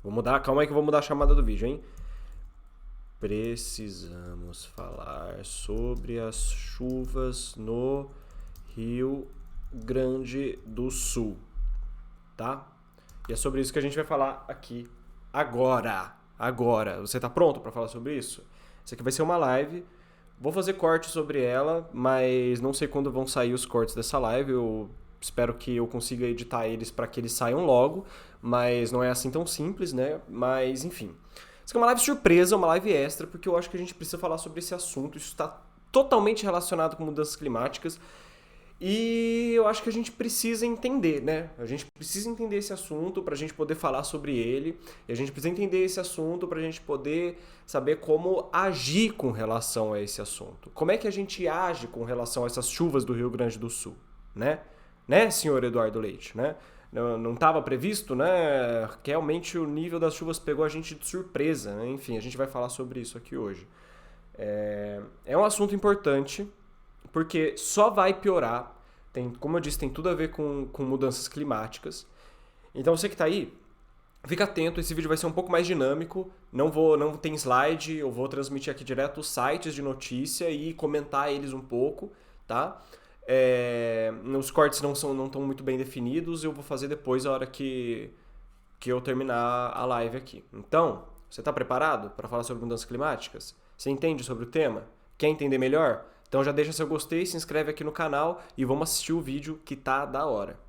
Vou mudar, calma aí que eu vou mudar a chamada do vídeo, hein? Precisamos falar sobre as chuvas no Rio Grande do Sul, tá? E é sobre isso que a gente vai falar aqui agora. Agora. Você tá pronto pra falar sobre isso? Isso aqui vai ser uma live. Vou fazer cortes sobre ela, mas não sei quando vão sair os cortes dessa live. Eu espero que eu consiga editar eles para que eles saiam logo, mas não é assim tão simples, né? Mas enfim. Isso aqui é uma live surpresa, uma live extra, porque eu acho que a gente precisa falar sobre esse assunto. Isso está totalmente relacionado com mudanças climáticas. E eu acho que a gente precisa entender, né? A gente precisa entender esse assunto para a gente poder falar sobre ele. E a gente precisa entender esse assunto para a gente poder saber como agir com relação a esse assunto. Como é que a gente age com relação a essas chuvas do Rio Grande do Sul, né? Né, senhor Eduardo Leite, né? Não estava previsto, né? Realmente o nível das chuvas pegou a gente de surpresa, né? Enfim, a gente vai falar sobre isso aqui hoje. É um assunto importante, porque só vai piorar. Como eu disse, tem tudo a ver com mudanças climáticas. Então você que está aí, fica atento, esse vídeo vai ser um pouco mais dinâmico. Não tem slide, eu vou transmitir aqui direto os sites de notícia e comentar eles um pouco, tá? Os cortes não estão muito bem definidos, eu vou fazer depois a hora que eu terminar a live aqui. Então, você está preparado para falar sobre mudanças climáticas? Você entende sobre o tema? Quer entender melhor? Então já deixa seu gostei, se inscreve aqui no canal e vamos assistir o vídeo que tá da hora.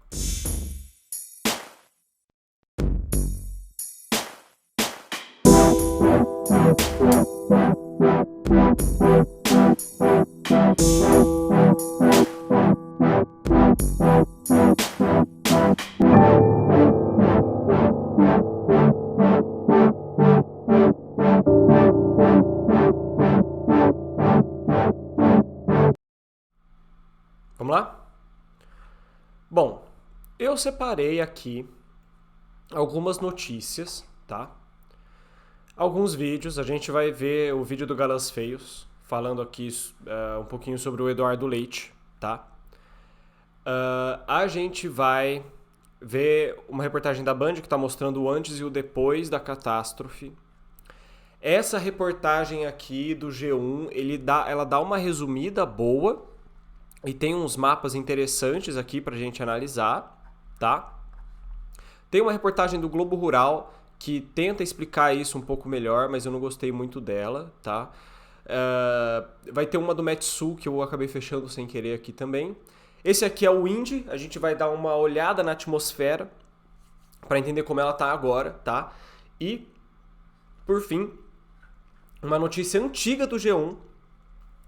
Vamos lá? Bom, eu separei aqui algumas notícias, tá? Alguns vídeos, a gente vai ver o vídeo do Galãs Feios, falando aqui um pouquinho sobre o Eduardo Leite, tá? A gente vai ver uma reportagem da Band que está mostrando o antes e o depois da catástrofe. Essa reportagem aqui do G1, ela dá uma resumida boa e tem uns mapas interessantes aqui pra gente analisar, tá? Tem uma reportagem do Globo Rural que tenta explicar isso um pouco melhor, mas eu não gostei muito dela, tá? Vai ter uma do Metsul que eu acabei fechando sem querer aqui também. Esse aqui é o Indy, a gente vai dar uma olhada na atmosfera para entender como ela tá agora, tá? E, por fim, uma notícia antiga do G1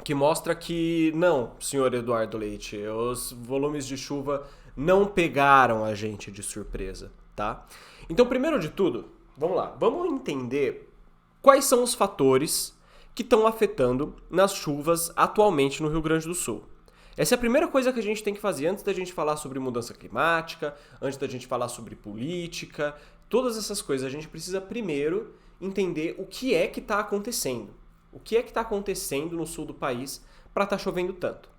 que mostra que não, senhor Eduardo Leite, os volumes de chuva não pegaram a gente de surpresa, tá? Então, primeiro de tudo, vamos lá, vamos entender quais são os fatores que estão afetando nas chuvas atualmente no Rio Grande do Sul. Essa é a primeira coisa que a gente tem que fazer antes da gente falar sobre mudança climática, antes da gente falar sobre política, todas essas coisas. A gente precisa primeiro entender o que é que está acontecendo. O que é que está acontecendo no sul do país para estar chovendo tanto?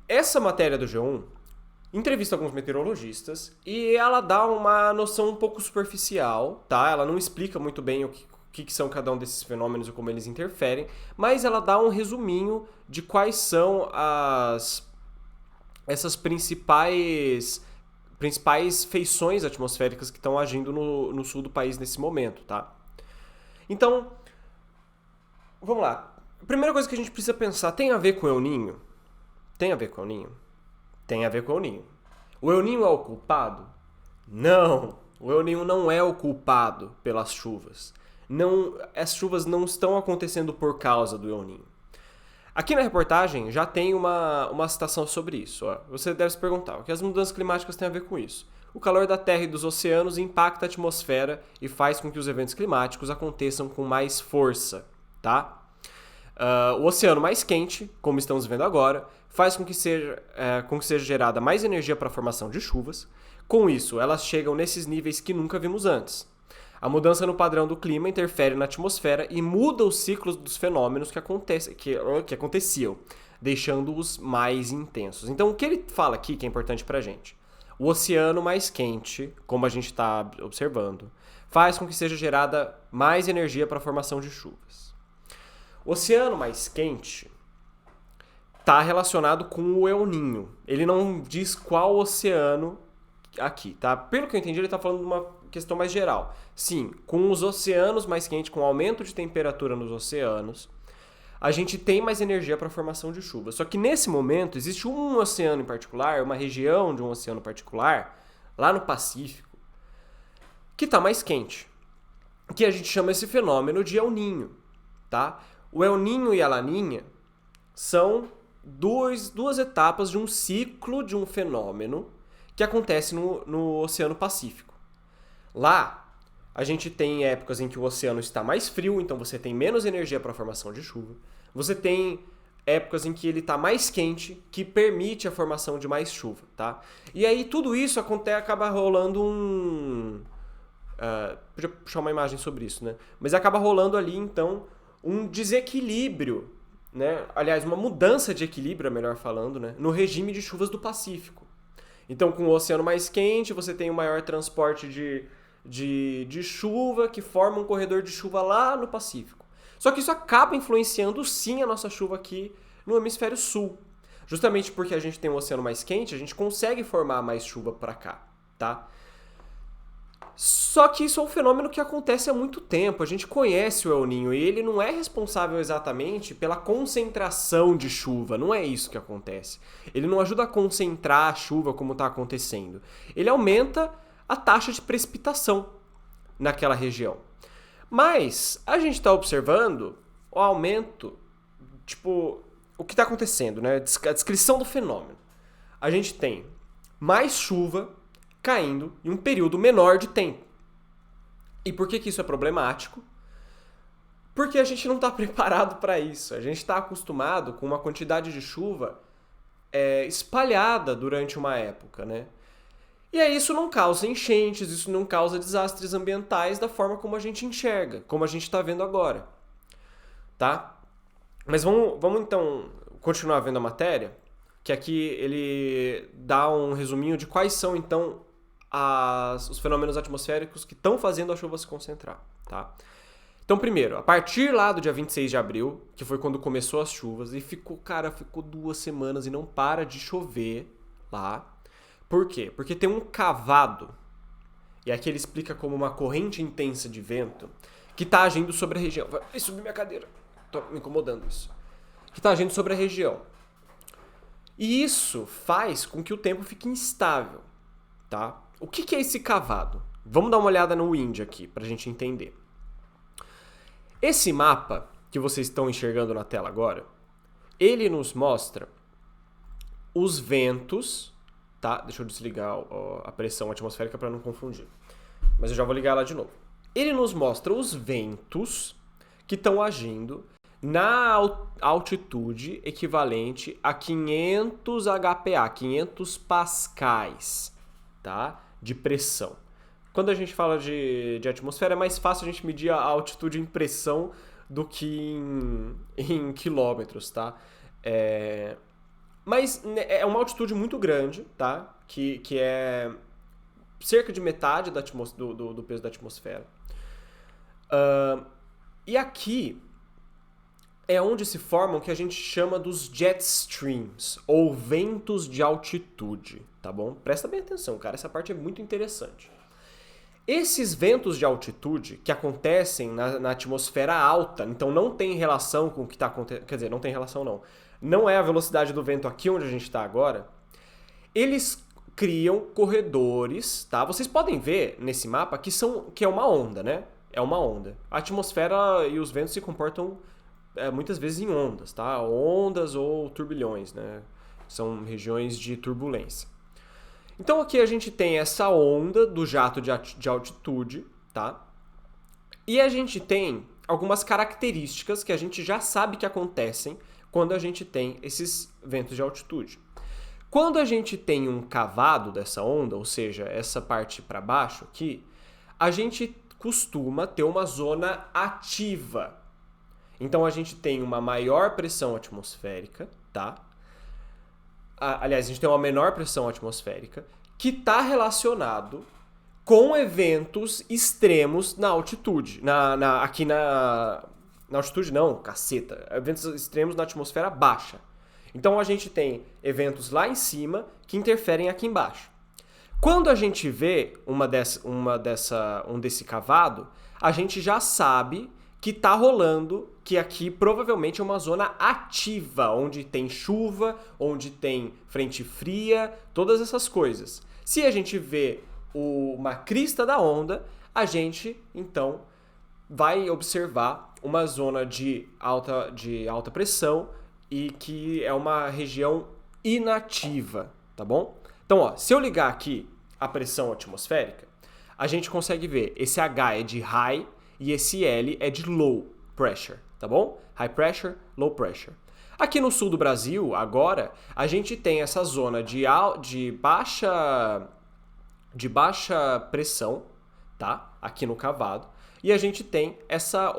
Essa matéria do G1 entrevista alguns meteorologistas e ela dá uma noção um pouco superficial, tá? Ela não explica muito bem o que são cada um desses fenômenos e como eles interferem, mas ela dá um resuminho de quais são essas principais feições atmosféricas que estão agindo no sul do país nesse momento, tá? Então, vamos lá. A primeira coisa que a gente precisa pensar, tem a ver com o El Niño? Tem a ver com o El Niño? Tem a ver com o El Niño. O El Niño é o culpado? Não! O El Niño não é o culpado pelas chuvas. Não, as chuvas não estão acontecendo por causa do El Niño. Aqui na reportagem já tem uma citação sobre isso. Ó. Você deve se perguntar, o que as mudanças climáticas têm a ver com isso? O calor da Terra e dos oceanos impacta a atmosfera e faz com que os eventos climáticos aconteçam com mais força, tá? O oceano mais quente, como estamos vendo agora, faz com que seja gerada mais energia para a formação de chuvas. Com isso, elas chegam nesses níveis que nunca vimos antes. A mudança no padrão do clima interfere na atmosfera e muda os ciclos dos fenômenos que aconteciam, deixando-os mais intensos. Então, o que ele fala aqui que é importante pra gente? O oceano mais quente, como a gente está observando, faz com que seja gerada mais energia para a formação de chuvas. O oceano mais quente está relacionado com o El Niño. Ele não diz qual oceano aqui, tá? Pelo que eu entendi, ele está falando de uma questão mais geral. Sim, com os oceanos mais quentes, com o aumento de temperatura nos oceanos, a gente tem mais energia para a formação de chuva. Só que nesse momento, existe um oceano em particular, uma região de um oceano particular, lá no Pacífico, que está mais quente. Que a gente chama esse fenômeno de El Niño, tá? O El Niño e a Laninha são duas etapas de um ciclo de um fenômeno que acontece no Oceano Pacífico. Lá, a gente tem épocas em que o oceano está mais frio, então você tem menos energia para a formação de chuva. Você tem épocas em que ele está mais quente, que permite a formação de mais chuva, tá? E aí tudo isso acaba rolando podia puxar uma imagem sobre isso, né? Mas acaba rolando ali, então, um desequilíbrio, né? Aliás, uma mudança de equilíbrio, melhor falando, né? No regime de chuvas do Pacífico. Então, com o oceano mais quente, você tem um maior transporte de chuva que forma um corredor de chuva lá no Pacífico. Só que isso acaba influenciando, sim, a nossa chuva aqui no hemisfério sul. Justamente porque a gente tem um oceano mais quente, a gente consegue formar mais chuva para cá, tá? Só que isso é um fenômeno que acontece há muito tempo. A gente conhece o El Niño e ele não é responsável exatamente pela concentração de chuva. Não é isso que acontece. Ele não ajuda a concentrar a chuva como está acontecendo. Ele aumenta a taxa de precipitação naquela região. Mas a gente está observando o aumento, tipo, o que está acontecendo, né? A descrição do fenômeno. A gente tem mais chuva caindo em um período menor de tempo. E por que isso é problemático? Porque a gente não está preparado para isso. A gente está acostumado com uma quantidade de chuva espalhada durante uma época, né? E aí isso não causa enchentes, isso não causa desastres ambientais da forma como a gente enxerga, como a gente está vendo agora, tá? Mas vamos então continuar vendo a matéria, que aqui ele dá um resuminho de quais são então os fenômenos atmosféricos que estão fazendo a chuva se concentrar, tá? Então, primeiro, a partir lá do dia 26 de abril, que foi quando começou as chuvas, e ficou 2 semanas e não para de chover lá. Por quê? Porque tem um cavado, e aqui ele explica como uma corrente intensa de vento, que está agindo sobre a região. Vai subir minha cadeira, tô me incomodando isso. Que está agindo sobre a região. E isso faz com que o tempo fique instável, tá? O que é esse cavado? Vamos dar uma olhada no wind aqui, para a gente entender. Esse mapa que vocês estão enxergando na tela agora, ele nos mostra os ventos, tá? Deixa eu desligar a pressão atmosférica para não confundir. Mas eu já vou ligar ela de novo. Ele nos mostra os ventos que estão agindo na altitude equivalente a 500 HPA, 500 pascais, tá? De pressão. Quando a gente fala de atmosfera, é mais fácil a gente medir a altitude em pressão do que em quilômetros, tá? Mas é uma altitude muito grande, tá? Que é cerca de metade do peso da atmosfera. E aqui é onde se formam o que a gente chama dos jet streams, ou ventos de altitude, tá bom? Presta bem atenção, cara, essa parte é muito interessante. Esses ventos de altitude que acontecem na atmosfera alta, então não tem relação com o que está acontecendo, quer dizer, não tem relação não, não é a velocidade do vento aqui onde a gente está agora, eles criam corredores, tá? Vocês podem ver nesse mapa que é uma onda, né? É uma onda. A atmosfera e os ventos se comportam muitas vezes em ondas, tá? Ondas ou turbilhões, né? São regiões de turbulência. Então aqui a gente tem essa onda do jato de altitude, tá? E a gente tem algumas características que a gente já sabe que acontecem quando a gente tem esses ventos de altitude. Quando a gente tem um cavado dessa onda, ou seja, essa parte para baixo aqui, a gente costuma ter uma zona ativa. Então a gente tem uma maior pressão atmosférica, tá? Aliás, a gente tem uma menor pressão atmosférica que está relacionado com eventos extremos na altitude. Aqui na altitude não, caceta. Eventos extremos na atmosfera baixa. Então a gente tem eventos lá em cima que interferem aqui embaixo. Quando a gente vê desse cavado, a gente já sabe que tá rolando, que aqui provavelmente é uma zona ativa, onde tem chuva, onde tem frente fria, todas essas coisas. Se a gente vê uma crista da onda, a gente então vai observar uma zona de alta pressão e que é uma região inativa, tá bom? Então, ó, se eu ligar aqui a pressão atmosférica, a gente consegue ver esse H é de high e esse L é de low pressure, tá bom? High pressure, low pressure. Aqui no sul do Brasil, agora, a gente tem essa zona de baixa pressão, tá? Aqui no cavado. E a gente tem essa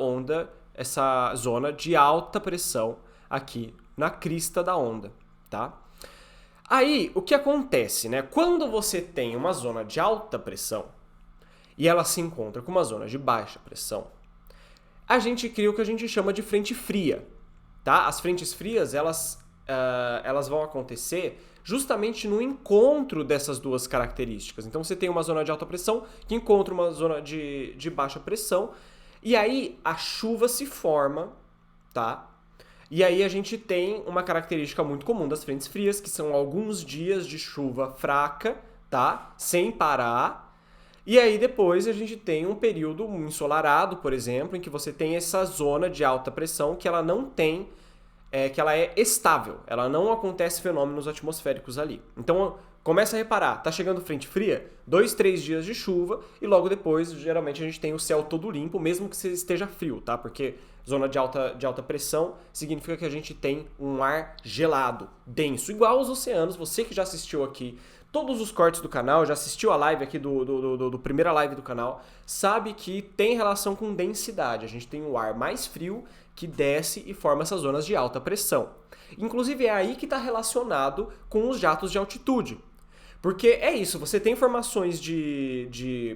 zona de alta pressão aqui na crista da onda, tá? Aí, o que acontece, né? Quando você tem uma zona de alta pressão e ela se encontra com uma zona de baixa pressão, a gente cria o que a gente chama de frente fria, tá? As frentes frias, elas vão acontecer justamente no encontro dessas duas características. Então, você tem uma zona de alta pressão que encontra uma zona de baixa pressão e aí a chuva se forma, tá? E aí a gente tem uma característica muito comum das frentes frias, que são alguns dias de chuva fraca, tá? Sem parar. E aí depois a gente tem um período ensolarado, por exemplo, em que você tem essa zona de alta pressão que ela não tem, que ela é estável. Ela não acontece fenômenos atmosféricos ali. Então começa a reparar, tá chegando frente fria, 2, 3 dias de chuva e logo depois, geralmente, a gente tem o céu todo limpo, mesmo que esteja frio, tá? Porque zona de alta pressão significa que a gente tem um ar gelado, denso, igual aos oceanos. Você que já assistiu aqui todos os cortes do canal, já assistiu a live aqui do primeira live do canal, sabe que tem relação com densidade. A gente tem um ar mais frio que desce e forma essas zonas de alta pressão. Inclusive é aí que está relacionado com os jatos de altitude. Porque é isso, você tem informações de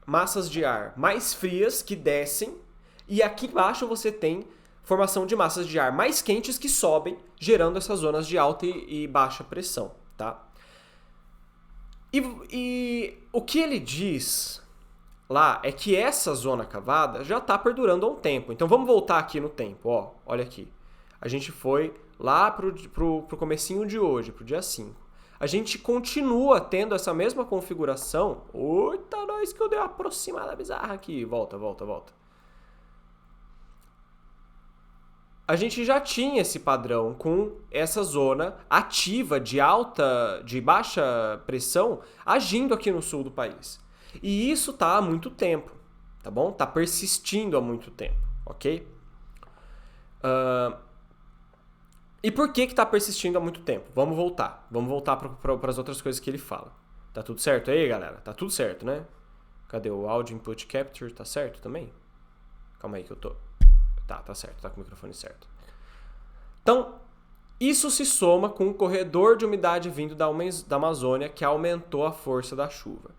massas de ar mais frias que descem, e aqui embaixo você tem formação de massas de ar mais quentes que sobem, gerando essas zonas de alta e baixa pressão, tá? E o que ele diz lá é que essa zona cavada já está perdurando há um tempo. Então vamos voltar aqui no tempo, ó, olha aqui. A gente foi lá pro comecinho de hoje, pro dia 5. A gente continua tendo essa mesma configuração. Eita, nós que eu dei uma aproximada bizarra aqui. Volta. A gente já tinha esse padrão com essa zona ativa de baixa pressão agindo aqui no sul do país. E isso tá há muito tempo, tá bom? Tá persistindo há muito tempo, ok? E por que tá persistindo há muito tempo? Vamos voltar para as outras coisas que ele fala. Tá tudo certo aí, galera? Tá tudo certo, né? Cadê o Audio Input Capture? Tá certo também? Calma aí que eu tô... Tá certo, tá com o microfone certo. Então, isso se soma com o corredor de umidade vindo da Amazônia, que aumentou a força da chuva.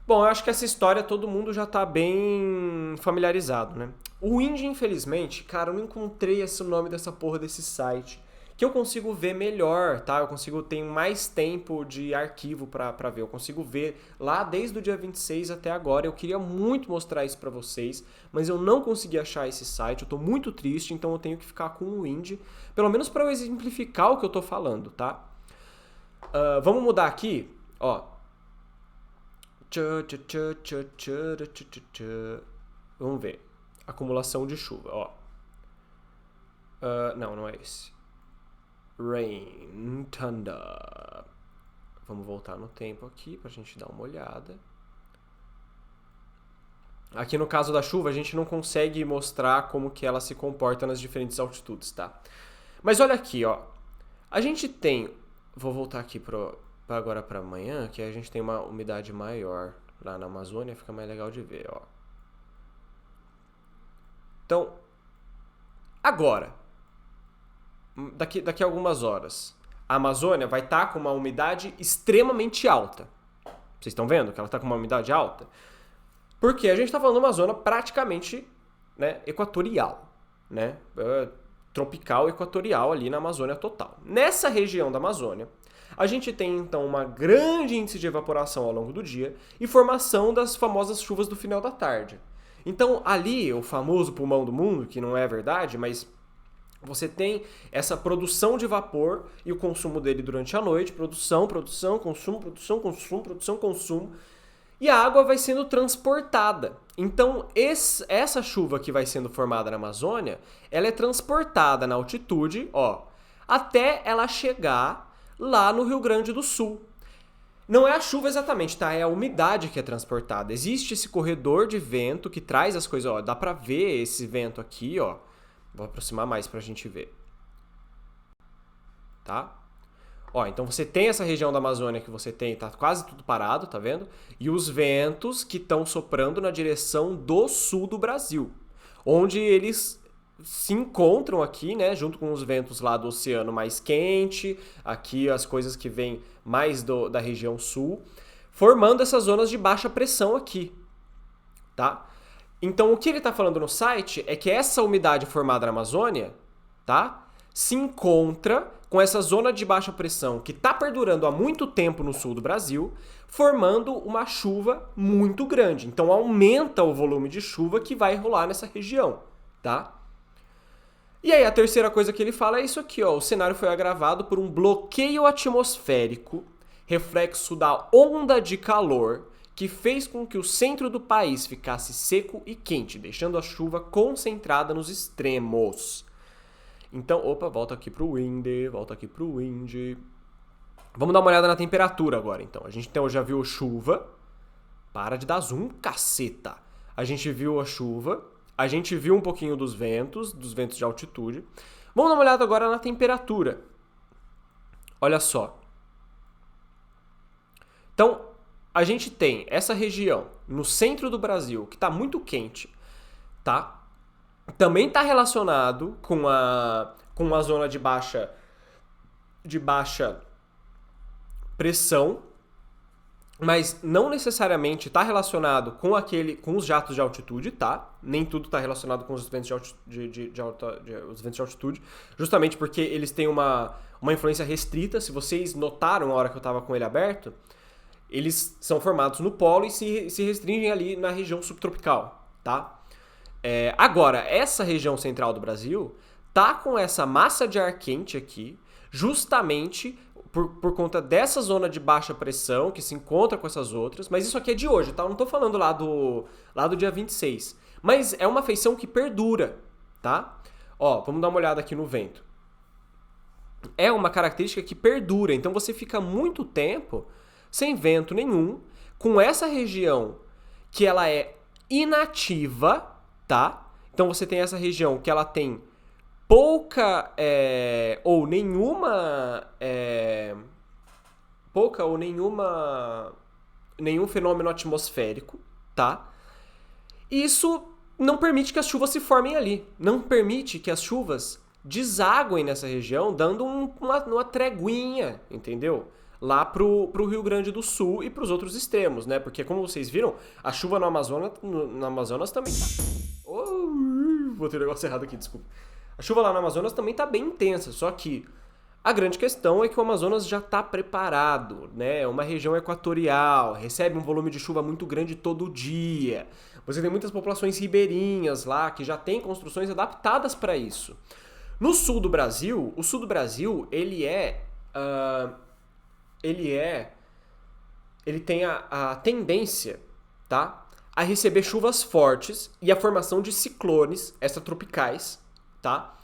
Bom, eu acho que essa história todo mundo já tá bem familiarizado, né? O Wind, infelizmente, cara, eu não encontrei esse nome dessa porra desse site, que eu consigo ver melhor, tá? Eu consigo ter mais tempo de arquivo pra ver. Eu consigo ver lá desde o dia 26 até agora. Eu queria muito mostrar isso pra vocês, mas eu não consegui achar esse site. Eu tô muito triste, então eu tenho que ficar com o Wind, pelo menos pra eu exemplificar o que eu tô falando, tá? Vamos mudar aqui, ó. Vamos ver. Acumulação de chuva, ó. Não é esse. Rain, Thunder. Vamos voltar no tempo aqui pra gente dar uma olhada. Aqui no caso da chuva, a gente não consegue mostrar como que ela se comporta nas diferentes altitudes, tá? Mas olha aqui, ó. A gente tem... Vou voltar aqui agora para amanhã, que a gente tem uma umidade maior lá na Amazônia, fica mais legal de ver, ó. Então, agora, daqui a algumas horas, a Amazônia vai estar com uma umidade extremamente alta. Vocês estão vendo que ela está com uma umidade alta? Porque a gente está falando de uma zona praticamente, né, equatorial, né? Tropical equatorial ali na Amazônia total. Nessa região da Amazônia, a gente tem então uma grande índice de evaporação ao longo do dia e formação das famosas chuvas do final da tarde. Então ali, o famoso pulmão do mundo, que não é verdade, mas você tem essa produção de vapor e o consumo dele durante a noite, produção, consumo, consumo, e a água vai sendo transportada. Então, essa chuva que vai sendo formada na Amazônia, ela é transportada na altitude, até ela chegar lá no Rio Grande do Sul. Não é a chuva exatamente, tá? É a umidade que é transportada. Existe esse corredor de vento que traz as coisas, dá pra ver esse vento aqui, Vou aproximar mais pra gente ver. Tá? Então você tem essa região da Amazônia que você tem, tá quase tudo parado, tá vendo? E os ventos que estão soprando na direção do sul do Brasil, onde eles se encontram aqui, né, junto com os ventos lá do oceano mais quente, aqui as coisas que vêm mais da região sul, formando essas zonas de baixa pressão aqui, tá? Então o que ele está falando no site é que essa umidade formada na Amazônia, tá, se encontra com essa zona de baixa pressão que está perdurando há muito tempo no sul do Brasil, formando uma chuva muito grande. Então aumenta o volume de chuva que vai rolar nessa região, tá? E aí a terceira coisa que ele fala é isso aqui, o cenário foi agravado por um bloqueio atmosférico, reflexo da onda de calor, que fez com que o centro do país ficasse seco e quente, deixando a chuva concentrada nos extremos. Então, volta aqui pro wind. Vamos dar uma olhada na temperatura agora, então. A gente já viu chuva. Para de dar zoom, caceta. A gente viu a chuva. A gente viu um pouquinho dos ventos de altitude. Vamos dar uma olhada agora na temperatura. Olha só. Então, a gente tem essa região no centro do Brasil que está muito quente, tá? Também está relacionado com a zona de baixa pressão, mas não necessariamente está relacionado com os jatos de altitude, tá? Nem tudo está relacionado com os ventos os ventos de altitude, justamente porque eles têm uma influência restrita. Se vocês notaram a hora que eu estava com ele aberto, eles são formados no polo e se restringem ali na região subtropical, tá? Agora, essa região central do Brasil tá com essa massa de ar quente aqui, justamente por conta dessa zona de baixa pressão que se encontra com essas outras, mas isso aqui é de hoje, tá? Eu não tô falando lá do dia 26. Mas é uma feição que perdura, tá? Vamos dar uma olhada aqui no vento. É uma característica que perdura, então você fica muito tempo sem vento nenhum, com essa região que ela é inativa, tá? Então você tem essa região que ela tem pouca ou nenhuma nenhum fenômeno atmosférico, tá? Isso não permite que as chuvas se formem ali, não permite que as chuvas desaguem nessa região, dando uma treguinha, entendeu? Lá pro Rio Grande do Sul e pros outros extremos, né? Porque como vocês viram, a chuva no Amazonas também tá... botei o negócio errado aqui, desculpa. A chuva lá no Amazonas também tá bem intensa, só que a grande questão é que o Amazonas já está preparado, né? É uma região equatorial, recebe um volume de chuva muito grande todo dia. Você tem muitas populações ribeirinhas lá que já têm construções adaptadas para isso. No sul do Brasil, o sul do Brasil, ele tem a tendência, tá, a receber chuvas fortes e a formação de ciclones extratropicais, tá,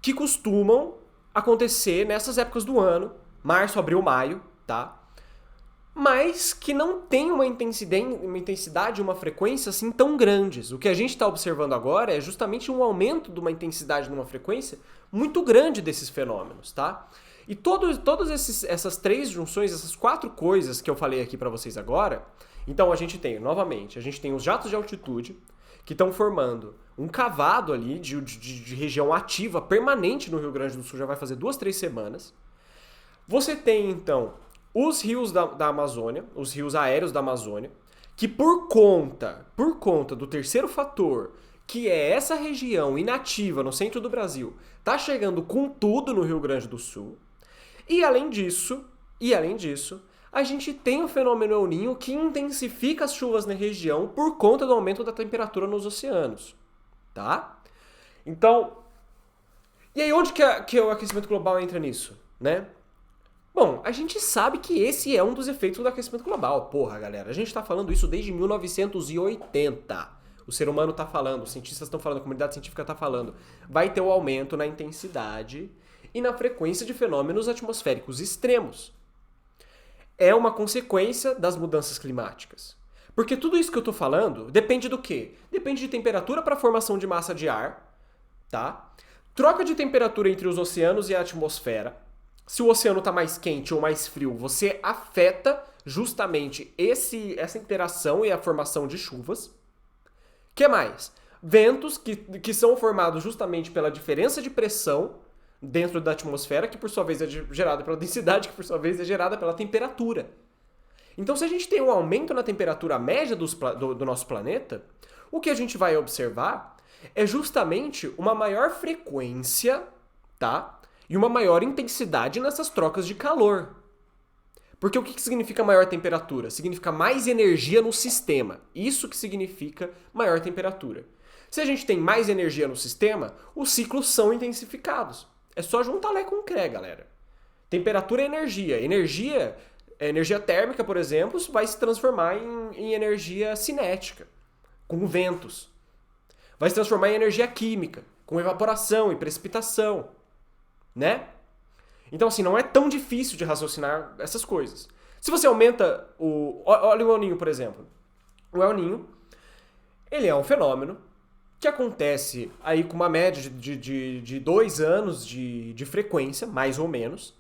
que costumam acontecer nessas épocas do ano, março, abril, maio, tá, mas que não tem uma intensidade e uma frequência assim tão grandes. O que a gente está observando agora é justamente um aumento de uma intensidade e uma frequência muito grande desses fenômenos, tá? E todas essas três junções, essas quatro coisas que eu falei aqui para vocês agora, então a gente tem os jatos de altitude que estão formando um cavado ali de região ativa permanente no Rio Grande do Sul, já vai fazer 2-3 semanas. Você tem, então, os rios da Amazônia, os rios aéreos da Amazônia, que por conta do terceiro fator, que é essa região inativa no centro do Brasil, tá chegando com tudo no Rio Grande do Sul. E além disso, a gente tem o fenômeno El Niño que intensifica as chuvas na região por conta do aumento da temperatura nos oceanos, tá? Então, e aí onde que o aquecimento global entra nisso, né? Bom, a gente sabe que esse é um dos efeitos do aquecimento global. Porra, galera, a gente tá falando isso desde 1980. O ser humano tá falando, os cientistas estão falando, a comunidade científica tá falando. Vai ter um aumento na intensidade e na frequência de fenômenos atmosféricos extremos. É uma consequência das mudanças climáticas. Porque tudo isso que eu tô falando depende do quê? Depende de temperatura para formação de massa de ar, tá? Troca de temperatura entre os oceanos e a atmosfera. Se o oceano está mais quente ou mais frio, você afeta justamente essa interação e a formação de chuvas. O que mais? Ventos que são formados justamente pela diferença de pressão dentro da atmosfera, que por sua vez é gerada pela densidade, que por sua vez é gerada pela temperatura. Então, se a gente tem um aumento na temperatura média do nosso planeta, o que a gente vai observar é justamente uma maior frequência, tá? E uma maior intensidade nessas trocas de calor. Porque o que significa maior temperatura? Significa mais energia no sistema. Isso que significa maior temperatura. Se a gente tem mais energia no sistema, os ciclos são intensificados. É só juntar Lé com Cré, galera. Temperatura é energia. Energia térmica, por exemplo, vai se transformar em energia cinética, com ventos. Vai se transformar em energia química, com evaporação e precipitação. Né? Então, assim, não é tão difícil de raciocinar essas coisas. Se você aumenta olha o El Niño, por exemplo. O El Niño, ele é um fenômeno que acontece aí com uma média de 2 anos de frequência, mais ou menos.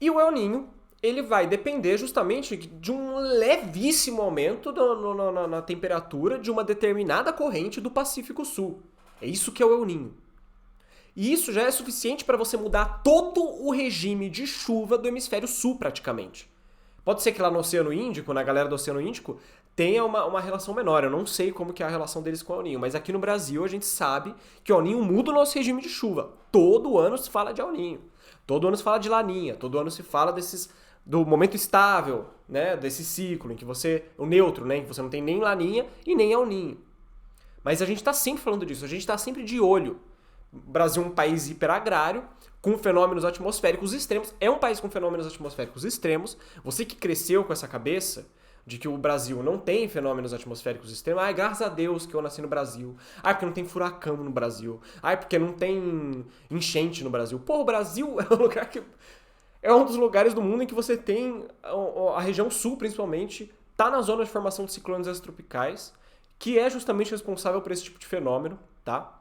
E o El Niño, ele vai depender justamente de um levíssimo aumento na temperatura de uma determinada corrente do Pacífico Sul. É isso que é o El Niño. E isso já é suficiente para você mudar todo o regime de chuva do hemisfério sul, praticamente. Pode ser que lá no Oceano Índico, na galera do Oceano Índico, tenha uma relação menor. Eu não sei como que é a relação deles com o El Niño, mas aqui no Brasil a gente sabe que o El Niño muda o nosso regime de chuva. Todo ano se fala de El Niño. Todo ano se fala de Laninha. Todo ano se fala do momento estável, né, desse ciclo, em que o neutro, né, em que você não tem nem Laninha e nem El Niño. Mas a gente está sempre falando disso, a gente está sempre de olho. O Brasil é um país hiperagrário, com fenômenos atmosféricos extremos. É um país com fenômenos atmosféricos extremos. Você que cresceu com essa cabeça de que o Brasil não tem fenômenos atmosféricos extremos. Ai, graças a Deus que eu nasci no Brasil. Ai, porque não tem furacão no Brasil. Ai, porque não tem enchente no Brasil. Pô, o Brasil é um lugar que... É um dos lugares do mundo em que você tem... A região sul, principalmente, tá na zona de formação de ciclones extropicais, que é justamente responsável por esse tipo de fenômeno, tá?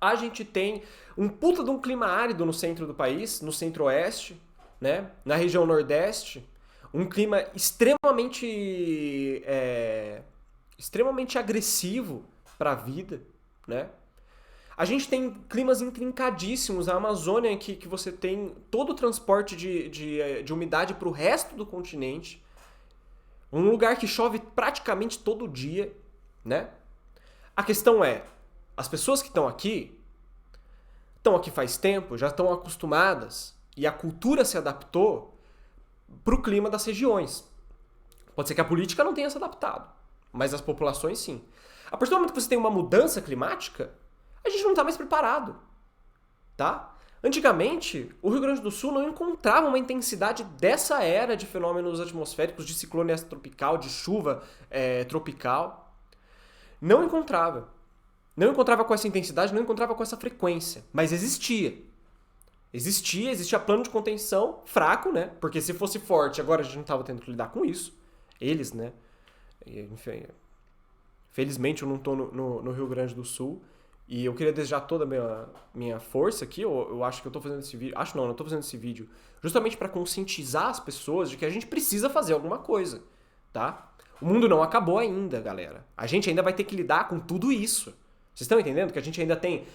A gente tem um puta de um clima árido no centro do país, no centro-oeste, né? Na região nordeste, um clima extremamente agressivo para a vida, né? A gente tem climas intrincadíssimos, a Amazônia que você tem todo o transporte de umidade para o resto do continente, um lugar que chove praticamente todo dia, né? A questão é, as pessoas que estão aqui faz tempo, já estão acostumadas e a cultura se adaptou para o clima das regiões. Pode ser que a política não tenha se adaptado, mas as populações sim. A partir do momento que você tem uma mudança climática, a gente não está mais preparado, tá? Antigamente, o Rio Grande do Sul não encontrava uma intensidade dessa era de fenômenos atmosféricos, de ciclone extratropical, de chuva tropical. Não encontrava. Não encontrava com essa intensidade, não encontrava com essa frequência, mas existia. Existia plano de contenção fraco, né? Porque se fosse forte, agora a gente não estava tendo que lidar com isso. Eles, né? Enfim, felizmente eu não estou no Rio Grande do Sul e eu queria desejar toda a minha força aqui. Eu acho que eu estou fazendo esse vídeo... não estou fazendo esse vídeo justamente para conscientizar as pessoas de que a gente precisa fazer alguma coisa, tá? O mundo não acabou ainda, galera. A gente ainda vai ter que lidar com tudo isso. Vocês estão entendendo que a gente ainda tem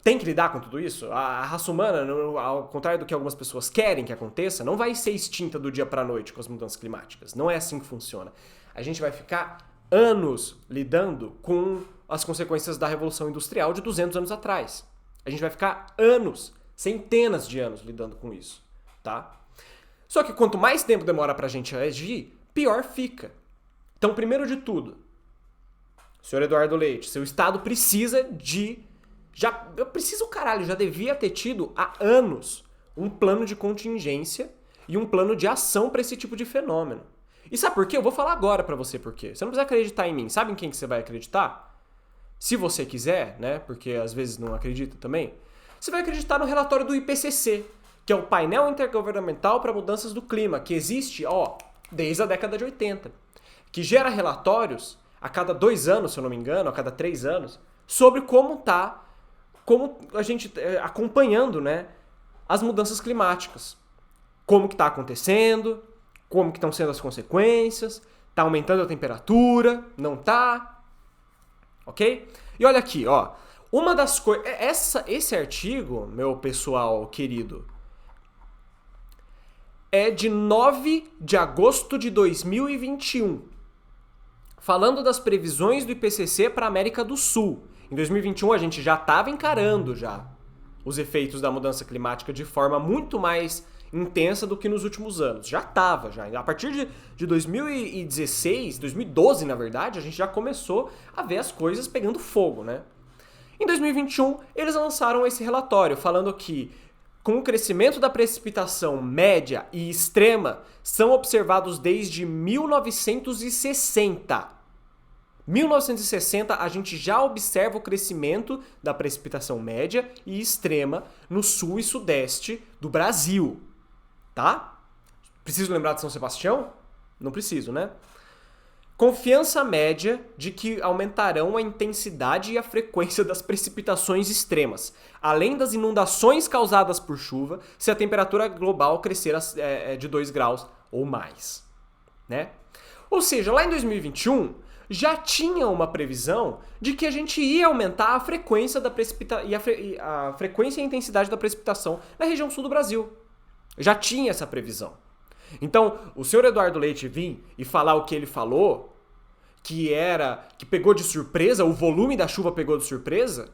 tem que lidar com tudo isso. A raça humana, ao contrário do que algumas pessoas querem que aconteça, não vai ser extinta do dia para a noite com as mudanças climáticas. Não é assim que funciona. A gente vai ficar anos lidando com as consequências da Revolução Industrial de 200 anos atrás. A gente vai ficar anos, centenas de anos lidando com isso, tá? Só que quanto mais tempo demora pra gente agir, pior fica. Então, primeiro de tudo, senhor Eduardo Leite, seu estado precisa de... já devia ter tido há anos um plano de contingência e um plano de ação pra esse tipo de fenômeno. E sabe por quê? Eu vou falar agora pra você por quê. Você não precisa acreditar em mim. Sabe em quem que você vai acreditar? Se você quiser, né? Porque às vezes não acredita também. Você vai acreditar no relatório do IPCC, que é o Painel Intergovernamental para Mudanças do Clima, que existe, desde a década de 80. Que gera relatórios a cada 2 anos, se eu não me engano, a cada 3 anos, sobre como a gente acompanhando, né, as mudanças climáticas. Como que tá acontecendo, como que estão sendo as consequências, tá aumentando a temperatura, não tá, ok? E olha aqui, uma das coisas... Esse artigo, meu pessoal querido, é de 9 de agosto de 2021, falando das previsões do IPCC para a América do Sul. Em 2021 a gente já estava encarando os efeitos da mudança climática de forma muito mais intensa do que nos últimos anos. Já estava. A partir de 2016, 2012 na verdade, a gente já começou a ver as coisas pegando fogo, né? Em 2021 eles lançaram esse relatório falando que com o crescimento da precipitação média e extrema são observados desde 1960. 1960 a gente já observa o crescimento da precipitação média e extrema no sul e sudeste do Brasil, tá? Preciso lembrar de São Sebastião? Não preciso, né? Confiança média de que aumentarão a intensidade e a frequência das precipitações extremas, além das inundações causadas por chuva, se a temperatura global crescer de 2 graus ou mais, né? Ou seja, lá em 2021 já tinha uma previsão de que a gente ia aumentar a frequência a frequência e a intensidade da precipitação na região sul do Brasil. Já tinha essa previsão. Então, o senhor Eduardo Leite vir e falar o que ele falou, que pegou de surpresa, o volume da chuva pegou de surpresa,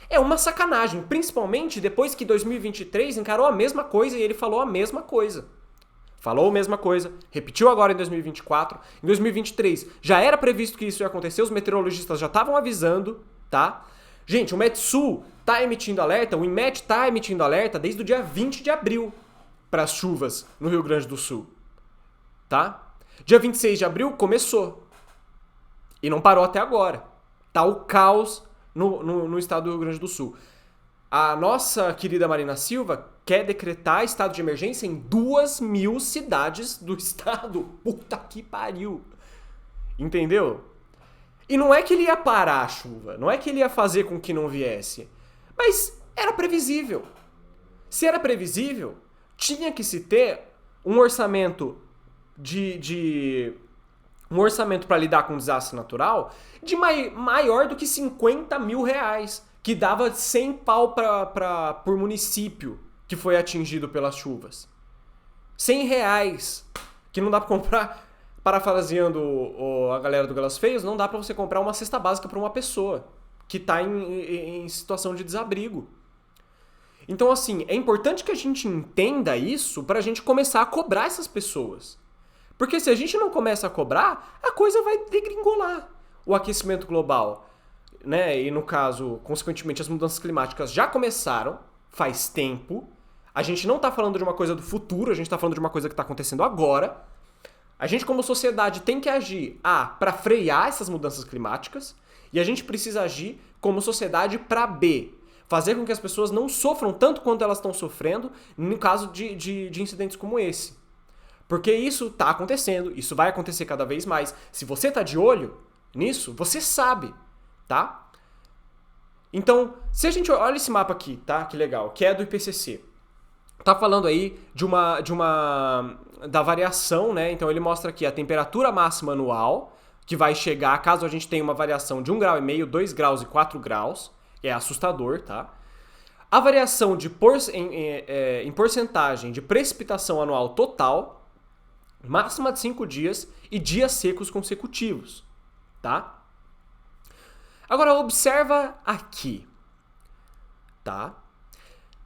é uma sacanagem, principalmente depois que 2023 encarou a mesma coisa e ele falou a mesma coisa. Falou a mesma coisa, repetiu agora em 2024. Em 2023 já era previsto que isso ia acontecer, os meteorologistas já estavam avisando, tá? Gente, o Metsul tá emitindo alerta, o INMET tá emitindo alerta desde o dia 20 de abril para as chuvas no Rio Grande do Sul, tá? Dia 26 de abril começou e não parou até agora. Tá o caos no estado do Rio Grande do Sul. A nossa querida Marina Silva quer decretar estado de emergência em 2.000 cidades do estado. Puta que pariu. Entendeu? E não é que ele ia parar a chuva, não é que ele ia fazer com que não viesse, mas era previsível. Se era previsível, tinha que se ter um orçamento um orçamento para lidar com um desastre natural de maior do que 50 mil reais, que dava 100 pau por município que foi atingido pelas chuvas. 100 reais, que não dá pra comprar, parafraseando a galera do Galas Feios, não dá pra você comprar uma cesta básica pra uma pessoa que tá em situação de desabrigo. Então, assim, é importante que a gente entenda isso pra gente começar a cobrar essas pessoas. Porque se a gente não começa a cobrar, a coisa vai degringolar. O aquecimento global, né, e no caso, consequentemente, as mudanças climáticas já começaram faz tempo. A gente não tá falando de uma coisa do futuro, a gente tá falando de uma coisa que tá acontecendo agora. A gente, como sociedade, tem que agir, para frear essas mudanças climáticas, e a gente precisa agir como sociedade para B, fazer com que as pessoas não sofram tanto quanto elas estão sofrendo no caso de incidentes como esse. Porque isso tá acontecendo, isso vai acontecer cada vez mais. Se você tá de olho nisso, você sabe, tá? Então, se a gente olha esse mapa aqui, tá? Que legal, que é do IPCC. Tá falando aí da variação, né? Então ele mostra aqui a temperatura máxima anual, que vai chegar, caso a gente tenha uma variação de 1,5 graus, 2 graus e 4 graus, é assustador, tá? A variação em porcentagem de precipitação anual total, máxima de 5 dias e dias secos consecutivos, tá? Agora observa aqui, tá?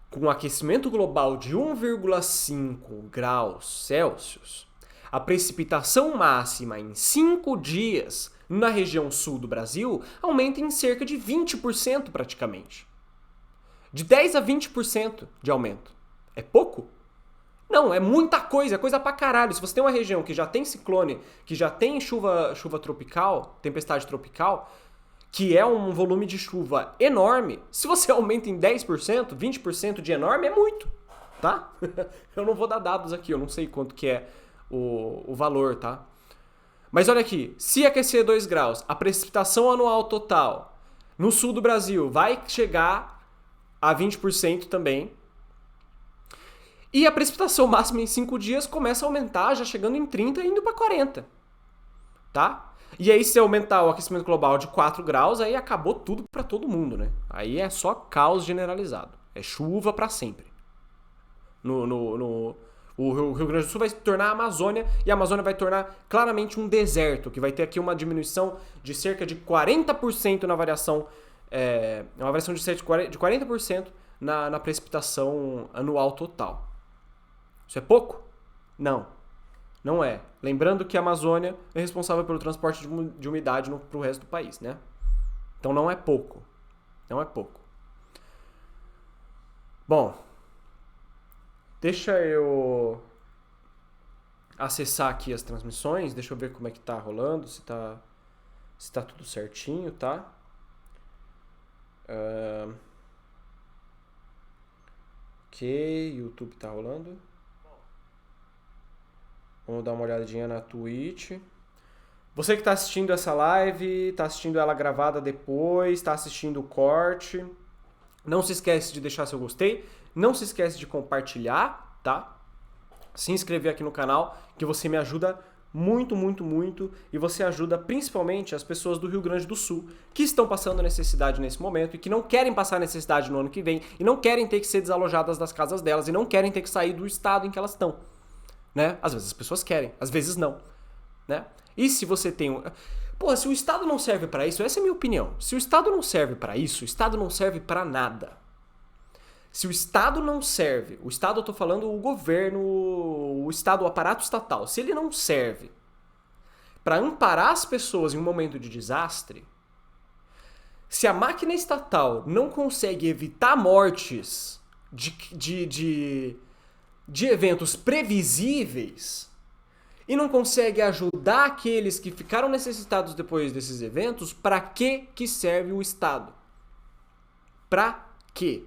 Com o aquecimento global de 1,5 graus Celsius, a precipitação máxima em 5 dias na região sul do Brasil aumenta em cerca de 20% praticamente. De 10 a 20% de aumento. É pouco? Não, é muita coisa, é coisa pra caralho. Se você tem uma região que já tem ciclone, que já tem chuva tropical, tempestade tropical, que é um volume de chuva enorme, se você aumenta em 10%, 20% de enorme, é muito, tá? Eu não vou dar dados aqui, eu não sei quanto que é o valor, tá? Mas olha aqui, se aquecer 2 graus, a precipitação anual total no sul do Brasil vai chegar a 20% também. E a precipitação máxima em 5 dias começa a aumentar, já chegando em 30 e indo para 40. Tá? E aí, se aumentar o aquecimento global de 4 graus, aí acabou tudo para todo mundo, né? Aí é só caos generalizado. É chuva para sempre. O Rio Grande do Sul vai se tornar a Amazônia, e a Amazônia vai tornar claramente um deserto, que vai ter aqui uma diminuição de cerca de 40% na variação, uma variação de 40% na precipitação anual total. Isso é pouco? Não. Não é. Lembrando que a Amazônia é responsável pelo transporte de umidade para o resto do país, né? Então não é pouco. Não é pouco. Bom, deixa eu acessar aqui as transmissões. Deixa eu ver como é que tá rolando, se tá tudo certinho, tá? Ok, YouTube tá rolando. Vamos dar uma olhadinha na Twitch. Você que está assistindo essa live, está assistindo ela gravada depois, está assistindo o corte, não se esquece de deixar seu gostei, não se esquece de compartilhar, tá? Se inscrever aqui no canal, que você me ajuda muito, muito, muito, e você ajuda principalmente as pessoas do Rio Grande do Sul, que estão passando necessidade nesse momento e que não querem passar necessidade no ano que vem, e não querem ter que ser desalojadas das casas delas, e não querem ter que sair do estado em que elas estão. Né? Às vezes as pessoas querem, às vezes não, né? E se você tem Pô, se o Estado não serve pra isso, essa é a minha opinião. Se o Estado não serve pra isso, o Estado não serve pra nada. Se o Estado não serve, o Estado, eu tô falando o governo, o Estado, o aparato estatal, se ele não serve pra amparar as pessoas em um momento de desastre, se a máquina estatal não consegue evitar mortes de eventos previsíveis e não consegue ajudar aqueles que ficaram necessitados depois desses eventos, para que serve o Estado? Para quê?